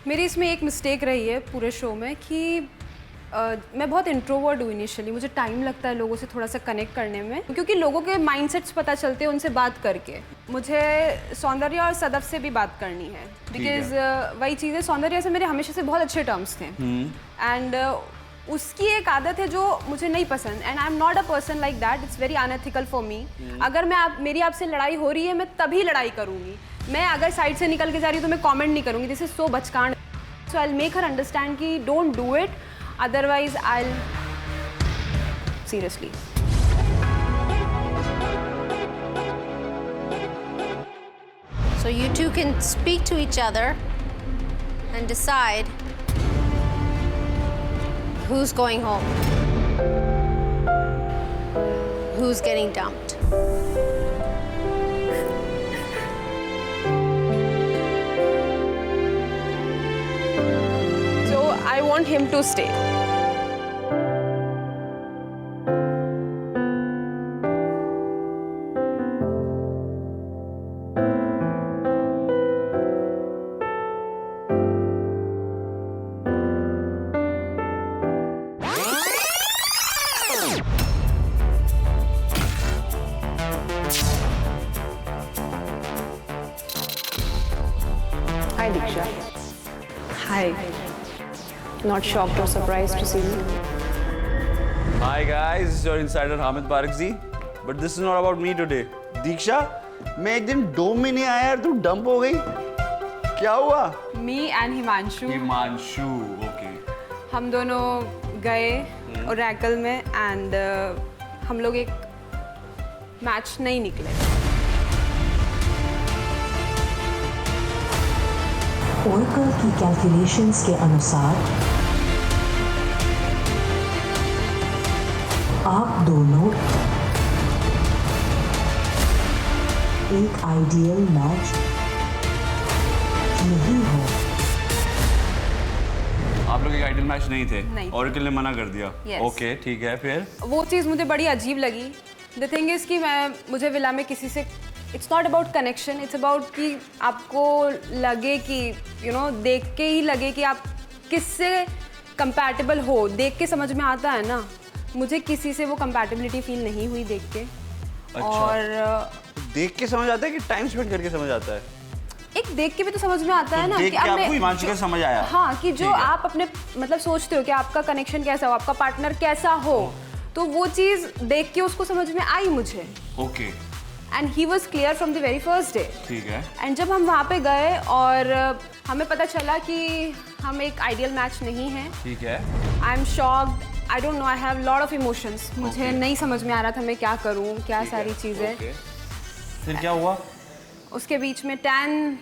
मेरी इसमें एक मिस्टेक रही है पूरे शो में कि मैं बहुत इंट्रोवर्ट हूँ इनिशियली। मुझे टाइम लगता है लोगों से थोड़ा सा कनेक्ट करने में, क्योंकि लोगों के माइंडसेट्स पता चलते हैं उनसे बात करके। मुझे सौंदर्य और सदफ से भी बात करनी है, बिकॉज वही चीज़ें, सौंदर्य से मेरे हमेशा से बहुत अच्छे टर्म्स थे एंड उसकी एक आदत है जो मुझे नहीं पसंद, and I am not a person like that. It's very unethical for me. अगर मेरी आपसे लड़ाई हो रही है, मैं तभी लड़ाई करूँगी। मैं अगर साइड से निकल के जा रही हूँ तो मैं कमेंट नहीं करूँगी, दिस इज सो बचकान। So I will make her understand कि don't do it, otherwise I'll seriously. So you two can speak to each other and decide who's going home, who's getting dumped. So I want him to stay. Hi Diksha. Hi. Not shocked or surprised to see me. Hi guys, it's your insider Hamid Barakzi. But this is not about me today. दीक्षा, मैं एक दिन डोम में नहीं आया यार, तू dump हो गई। क्या हुआ? Me and Himanshu. Himanshu, okay. हम दोनों गए ओरेकल में एंड हम लोग एक मैच नहीं निकले। ओरेकल की कैलकुलेशंस के अनुसार आप दोनों एक आइडियल मैच नहीं हो। आप लोग एक आइडल मैच नहीं थे? नहीं। ओरेकल ने मना कर दिया? Yes. ओके, ठीक है, फिर? वो चीज़ मुझे बड़ी अजीब लगी। द थिंग इज़ कि मुझे विला में किसी से, it's not about connection, it's about कि आपको लगे कि देख के ही लगे कि आप किससे कंपैटिबल हो। देख के समझ में आता है ना। मुझे किसी से वो कंपैटिबिलिटी फील नहीं हुई देख के। अच्छा। और देख के समझ आता है कि टाइम स्पेंड करके समझ आता है? एक देख के भी तो समझ में आता है ना देख कि के आपको हिमांशु का समझ आया? हाँ, कि जो ठीक है। आप अपने मतलब सोचते हो कि आपका कनेक्शन कैसा हो, आपका पार्टनर कैसा हो, तो वो चीज़ देख के उसको समझ में आई मुझे। Okay. And he was clear from the very first day. ठीक है। एंड जब हम वहाँ पे गए और हमें पता चला कि हम एक आइडियल मैच नहीं हैं, ठीक है। I am shocked, I don't know, I have lot of emotions. मुझे नहीं समझ में आ रहा था मैं क्या करूँ, क्या सारी चीज़ें। फिर क्या हुआ? उसके बीच में टैन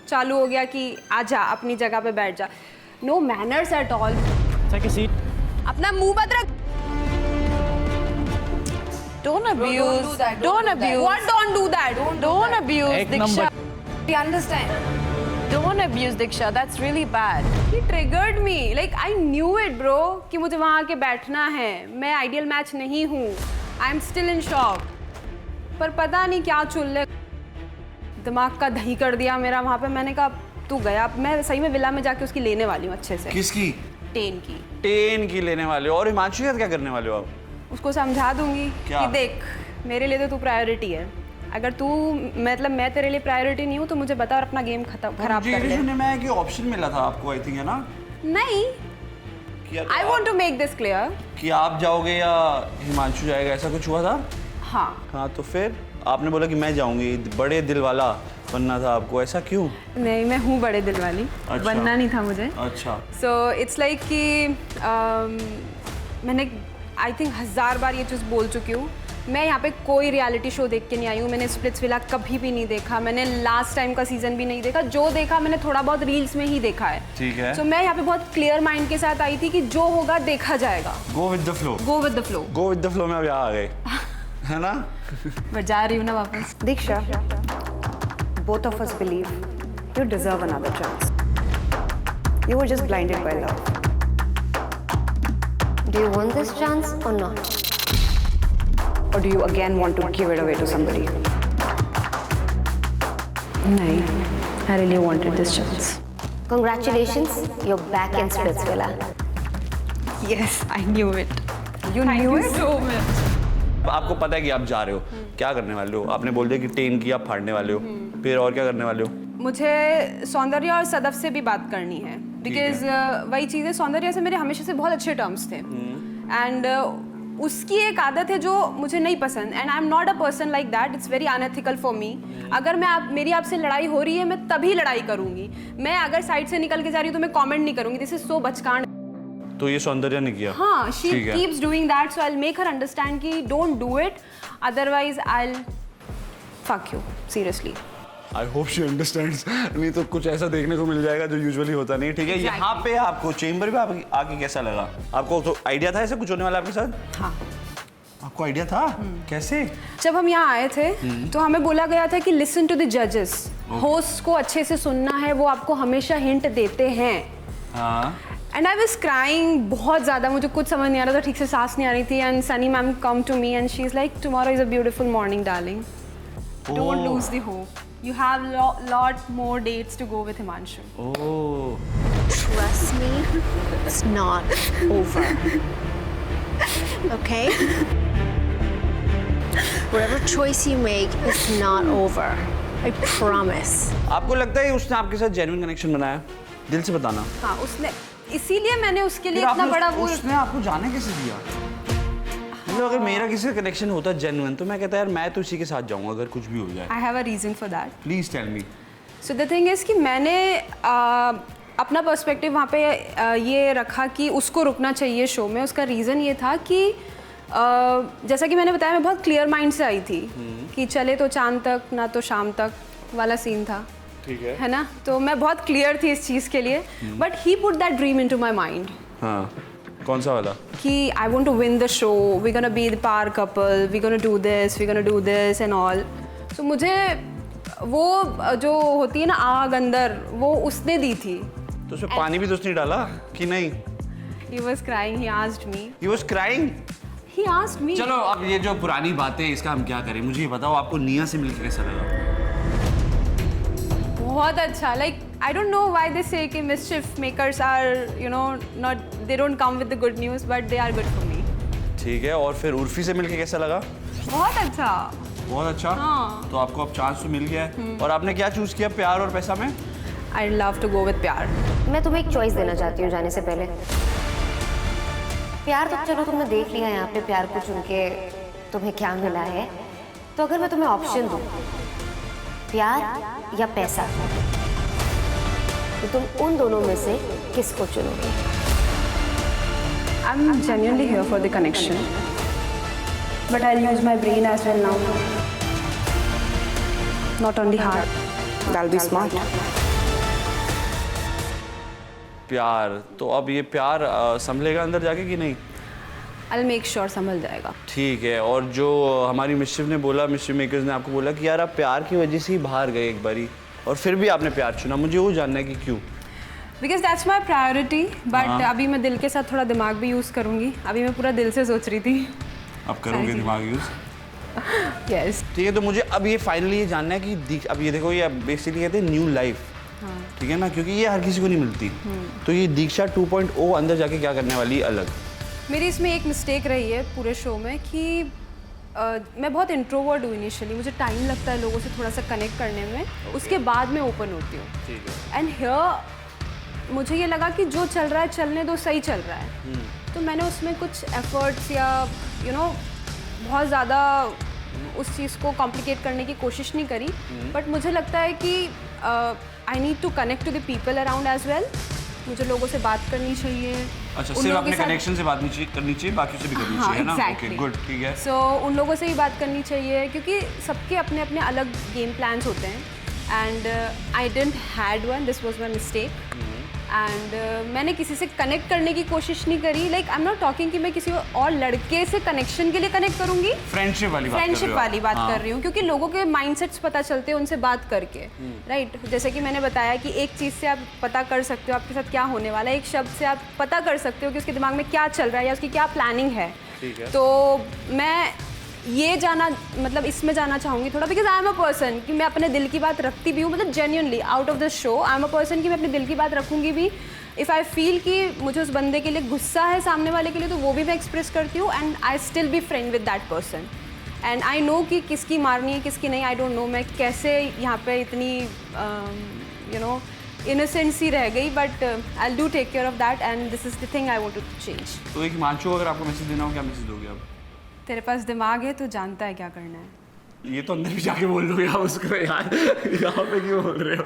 चालू हो गया कि आजा अपनी जगह पे बैठ जा। No manners at all. अपना मुंह मत रख। Don't abuse. Don't abuse. What don't do that? Don't abuse, Diksha. You understand? Don't abuse, Diksha. That's really bad. He triggered me. Like I knew it, bro. कि मुझे वहाँ आके बैठना है। मैं आइडियल मैच नहीं हूँ। I am still in shock. पर पता नहीं क्या चुल्ले दिमाग का दही कर दिया मेरा वहाँ पे। मैंने कहा तू गया, मैं सही में विला में जाके उसकी लेने वाली हूँ अच्छे से। किसकी? टेन की। टेन की लेने वाले हो? और हिमांशु के साथ क्या करने वाले हो आप? उसको समझा दूंगी क्या? कि देख मेरे लिए तो तू प्रायोरिटी है। अगर तू मतलब मैं तेरे लिए प्रायोरिटी नहीं हूँ तो मुझे बता और अपना गेम खराब कर ले। सुनने में आया कि ऑप्शन मिला था आपको, आई थिंक, है ना? नहीं, I want to make this clear कि आप जाओगे या हिमांशु जाएगा, ऐसा कुछ हुआ था? हाँ, तो फिर आपने बोला कि मैं जाऊंगी, बड़े दिल वाला बनना था आपको, ऐसा क्यों? नहीं, मैं हूँ बड़े दिल वाली। अच्छा। बनना नहीं था मुझे। अच्छा। सो इट्स लाइक कि मैंने आई थिंक 1000 बार ये चीज़ बोल चुकी हूँ। मैं यहाँ पे कोई रियलिटी शो देख के नहीं आई हूँ। मैंने स्प्लिट्सविला कभी भी नहीं देखा। मैंने लास्ट टाइम का सीजन भी नहीं देखा। जो देखा मैंने थोड़ा बहुत रील्स में ही देखा है। ठीक है। सो मैं यहाँ पे बहुत क्लियर माइंड के साथ आई थी कि जो होगा देखा जाएगा। Go with the flow. Go with the flow. Go with the flow में अब यहाँ आ गए, है ना? मैं जा रही हूँ ना वापस। Diksha, both of us believe you deserve another chance. You were just blinded by love. Do you want this chance or not? Or do you again want to give it away to somebody? नहीं, I really wanted this chance. Congratulations, you're back in Splitsvilla. Yes, I knew it. You knew it? so much. आपको पता है कि आप जा रहे हो, क्या करने वाले हो? आपने बोल दिया कि 10 की आप फाड़ने वाले हो, फिर और क्या करने वाले हो? मुझे सौंदर्य और सदफ से भी बात करनी है बिकॉज वही चीज़ें, सौंदर्य से मेरे हमेशा से बहुत अच्छे टर्म्स थे एंड उसकी एक आदत है जो मुझे नहीं पसंद and I am not a person like that. It's very unethical for me. अगर मेरी आपसे लड़ाई हो रही है मैं तभी लड़ाई करूंगी. मैं अगर साइड से निकल के जा रही हूँ तो मैं कमेंट नहीं करूंगी. दिस इज सो बचकान. तो ये सौंदर्य ने किया? हाँ, she keeps doing that, so I will make her understand कि don't do it, otherwise I will fuck you seriously. I hope she understands. नहीं तो कुछ ऐसा देखने को मिल जाएगा जो यूजुअली होता नहीं. ठीक है, यहाँ पे आपको चेंबर में आके कैसा लगा? आपको तो आइडिया था ऐसा कुछ होने वाला आपके साथ? हाँ, आपको आइडिया था? कैसे? जब हम यहाँ आए थे तो हमें बोला गया था कि लिसन टू द जजेस. होस्ट को अच्छे से सुनना है, वो आपको हमेशा हिंट देते हैं. हाँ. एंड आई वाज क्राइंग बहुत ज़्यादा. मुझे कुछ समझ नहीं आ रहा था, ठीक से सांस नहीं आ रही थी. And Sunny ma'am come to me and she is like, tomorrow is a beautiful morning darling. Don't lose the hope. You have lot more dates to go with Himanshu. Oh. Trust me, it's not over. Okay? Whatever choice you make, it's not over. I promise. आपको लगता है उसने आपके साथ genuine connection बनाया? दिल से बताना. हाँ, उसने, इसीलिए मैंने उसके लिए इतना बड़ा वो. उसने आपको जाने कैसे दिया? मतलब अगर मेरा किसी से कनेक्शन होता जेन्युइन तो मैं कहता यार मैं तो इसी के साथ जाऊंगा अगर कुछ भी हो जाए. I have a reason for that. Please tell me. So the thing is कि मैंने अपना पर्सपेक्टिव वहाँ पे ये रखा कि उसको रुकना चाहिए शो में. उसका रीज़न ये था कि जैसा कि मैंने बताया, मैं बहुत क्लियर माइंड से आई थी कि चले तो चांद तक ना तो शाम तक वाला सीन था. ठीक है ना? तो मैं बहुत क्लियर थी इस चीज़ के लिए. But he put that dream into my mind. हाँ, कौन सा वाला? कि I want to win the show, we gonna be the power couple, we gonna do this and all. तो मुझे वो जो होती है ना आग अंदर, वो उसने दी थी. तो उसमें पानी भी तो उसने डाला कि नहीं? He was crying, he asked me. He was crying? He asked me. चलो अब ये जो पुरानी बातें इसका हम क्या करें? मुझे ये बताओ आपको निया से मिलकर कैसा लगा? बहुत अच्छा. Like I don't know why they say कि mischief makers are, you know, not, they don't come with the good news, but they are good for me. ठीक है, और फिर उर्फी से मिलके कैसा लगा? बहुत अच्छा. बहुत अच्छा. हाँ. तो आपको अब चांस तो मिल गया है. और आपने क्या चूज किया, प्यार और पैसा में? I love to go with प्यार. मैं तुम्हें एक चॉइस देना चाहती हूँ जाने से पहले. प्यार तो चलो तुमने देख लिया यहाँ पे, प्यार को चुन के तुम्हें क्या मिला है. तो अगर मैं तुम्हें ऑप्शन दूँ, प्यार या पैसा, तो तुम उन दोनों में से किसको चुनोगे? I'm genuinely here for the connection, but I'll use my brain as well now. Not only heart. That'll be smart. प्यार. तो अब ये प्यार संभलेगा अंदर जाके कि नहीं? I'll make sure संभल जाएगा. ठीक है. और जो हमारी मिस्चिफ ने बोला, मिस्चिफ मेकर्स ने आपको बोला कि यार आप प्यार की वजह से ही बाहर गए एक बारी और फिर भी आपने प्यार चुना, मुझे वो जानना है कि क्यों? Because that's my priority, but अभी मैं दिल के साथ थोड़ा दिमाग भी यूज़ करूँगी. अभी मैं पूरा दिल से सोच रही थी. अब करोगे दिमाग यूज़? Yes. ठीक है. तो मुझे अब ये फाइनली ये जानना है कि अब ये देखो, ये बेसिकली कहते हैं न्यू लाइफ. ठीक है ना, क्योंकि ये हर किसी को नहीं मिलती. तो ये दीक्षा 2.0 अंदर जाके क्या करने वाली अलग? मेरी इसमें एक मिस्टेक रही है पूरे शो में कि मैं बहुत इंट्रोवर्ट हूँ इनिशियली. मुझे टाइम लगता है लोगों से थोड़ा सा कनेक्ट करने में. उसके बाद मैं ओपन होती हूँ. ठीक है. एंड हियर मुझे ये लगा कि जो चल रहा है चलने दो, सही चल रहा है. तो मैंने उसमें कुछ एफर्ट्स या बहुत ज़्यादा उस चीज़ को कॉम्प्लिकेट करने की कोशिश नहीं करी. बट मुझे लगता है कि I need to connect to the people around as well. मुझे लोगों से बात करनी चाहिए. अच्छा, सिर्फ अपने कनेक्शन से बात नहीं करनी चाहिए, बाकी से भी करनी चाहिए ना? Okay, good. ठीक है. सो उन लोगों से ही बात करनी चाहिए क्योंकि सबके अपने अपने अलग गेम प्लान्स होते हैं. And I didn't had one, this was my mistake. And मैंने किसी से कनेक्ट करने की कोशिश नहीं करी. Like I am not talking कि मैं किसी और लड़के से कनेक्शन के लिए कनेक्ट करूँगी. फ्रेंडशिप वाली बात कर रही हूँ क्योंकि लोगों के माइंडसेट्स पता चलते हैं उनसे बात करके. राइट. जैसे कि मैंने बताया कि एक चीज़ से आप पता कर सकते हो आपके साथ क्या होने वाला है. एक शब्द से आप पता कर सकते हो कि उसके दिमाग में क्या चल रहा है या उसकी क्या प्लानिंग है. ठीक है. तो मैं ये जाना मतलब इसमें जाना चाहूँगी थोड़ा, because I am a person कि मैं अपने दिल की बात रखती भी हूँ, मतलब genuinely out of the show I am a person कि मैं अपने दिल की बात रखूँगी भी। इफ़ आई फील कि मुझे उस बंदे के लिए गुस्सा है सामने वाले के लिए, तो वो भी मैं एक्सप्रेस करती हूँ, and I still be friend with that person. And I know कि किसकी मारनी है किसकी नहीं, आई डोंट नो मैं कैसे यहाँ पे इतनी यू नो इनोसेंसी रह गई, but I do take care of that and this is the thing I want to change. तो एक हिमांशु, अगर आपको मैसेज देना हो, क्या मैसेज दोगे आप? तेरे पास दिमाग है तो जानता है क्या करना है। ये तो अंदर भी जाके बोल दोगे आप उसको यार, यहाँ पे क्यों बोल रहे हो?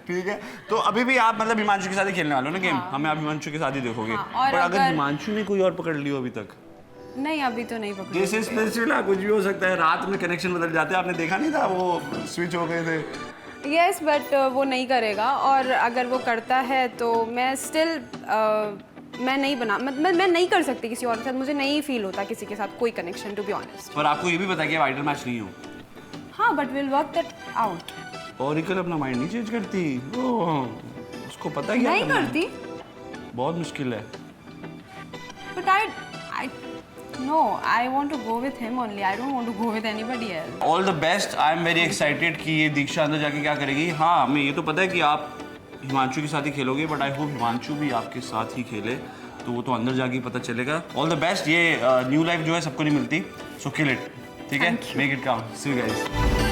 ठीक है, तो अभी भी आप मतलब हिमांशु के साथ ही खेलने वाले हो ना गेम? हमें आप हिमांशु के साथ ही देखोगे। हाँ, और पर अगर अगर- हिमांशु ने कोई और पकड़ लियो अभी तक? नहीं, अभी तो नहीं पकड़ा। जैसे स्पेशल कुछ भी हो सकता है, रात में कनेक्शन बदल जाते हैं, आपने देखा नहीं था वो स्विच हो गए थे। यस, बट वो नहीं करेगा, और अगर वो करता है तो मैं स्टिल मैं नहीं बना मतलब मैं नहीं कर सकती किसी और के साथ, मुझे नहीं फील होता किसी के साथ कोई कनेक्शन, टू बी ऑनेस्ट। पर आपको ये भी पता है कि आप आइडल मैच नहीं हो। हाँ, but will work that out. ऑरिकल अपना माइंड नहीं चेंज करती, ओह, उसको पता है क्या नहीं करना है। करती, बहुत मुश्किल है। But I know I want to go with him only, I don't want to go with anybody else. All the best, I am very excited कि ये दीक्षा अंदर जाके क्या करेगी। हाँ, हमें ये तो पता है कि आप हिमांशु के साथ ही खेलोगे, बट आई होप हिमांशु भी आपके साथ ही खेले, तो वो तो अंदर जाके पता चलेगा। ऑल द बेस्ट, ये न्यू लाइफ जो है सबको नहीं मिलती, सो किल इट, ठीक है? Make it count, see you guys.